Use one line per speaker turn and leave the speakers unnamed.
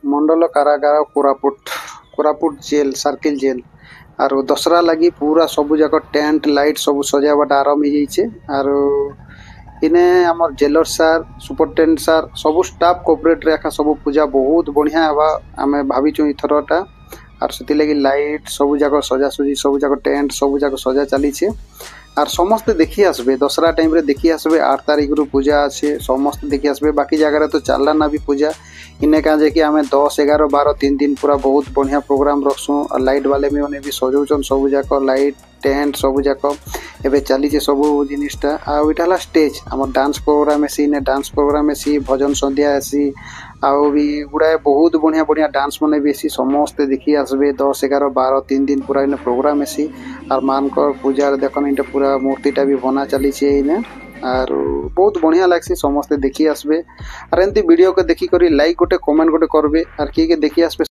मंडल कारागार Koraput jail circle jail आरो दसरा लगी पूरा सबू जाक टेंट लाइट सब सजावट आरंभ हो जाइए आरो इने आमर जेलर सार सुपरटेंडेंट सार सब स्टाफ कोऑपरेट रे सब पूजा बहुत बढ़िया हवा आमे भाविचु इथरटा आर से लगी लाइट सब जाक सजासुजी सब जाक टेंट सब जाक सजा चली आर समस्ते देखी आसबे दसरा टाइम रे देखी आसबे 8 तारिख रु पूजा अच्छे समस्त देखी आसबे बाकी जगह तो चलला ना भी पूजा इने का जे कि आमे 10 11 12 3 दिन पूरा बहुत बढ़िया प्रोग्राम रखसु और लाइट वाले में ओने भी सजौचन सब जाक लाइट टेंट सब जाक एबे चली सब जिनिसटा आ इटाला स्टेज हमर डांस प्रोग्राम एसी ने डांस प्रोग्राम एसी भजन संध्या एसी आउ भी गुड़ाए बहुत बढ़िया बढ़िया डांस मने भी एसी समस्त देखी आसबे 10 11 12 3 दिन पूरा इन प्रोग्राम एसी और मानकर पूजा देखन इटा पूरा मूर्तिटा भी बना चली इने आर बहुत बढ़िया लागसी समस्ते देखी आसबे और एमती वीडियो को देखी करी लाइक गोटे कमेंट गोटे करबे और किए देखी आसबे।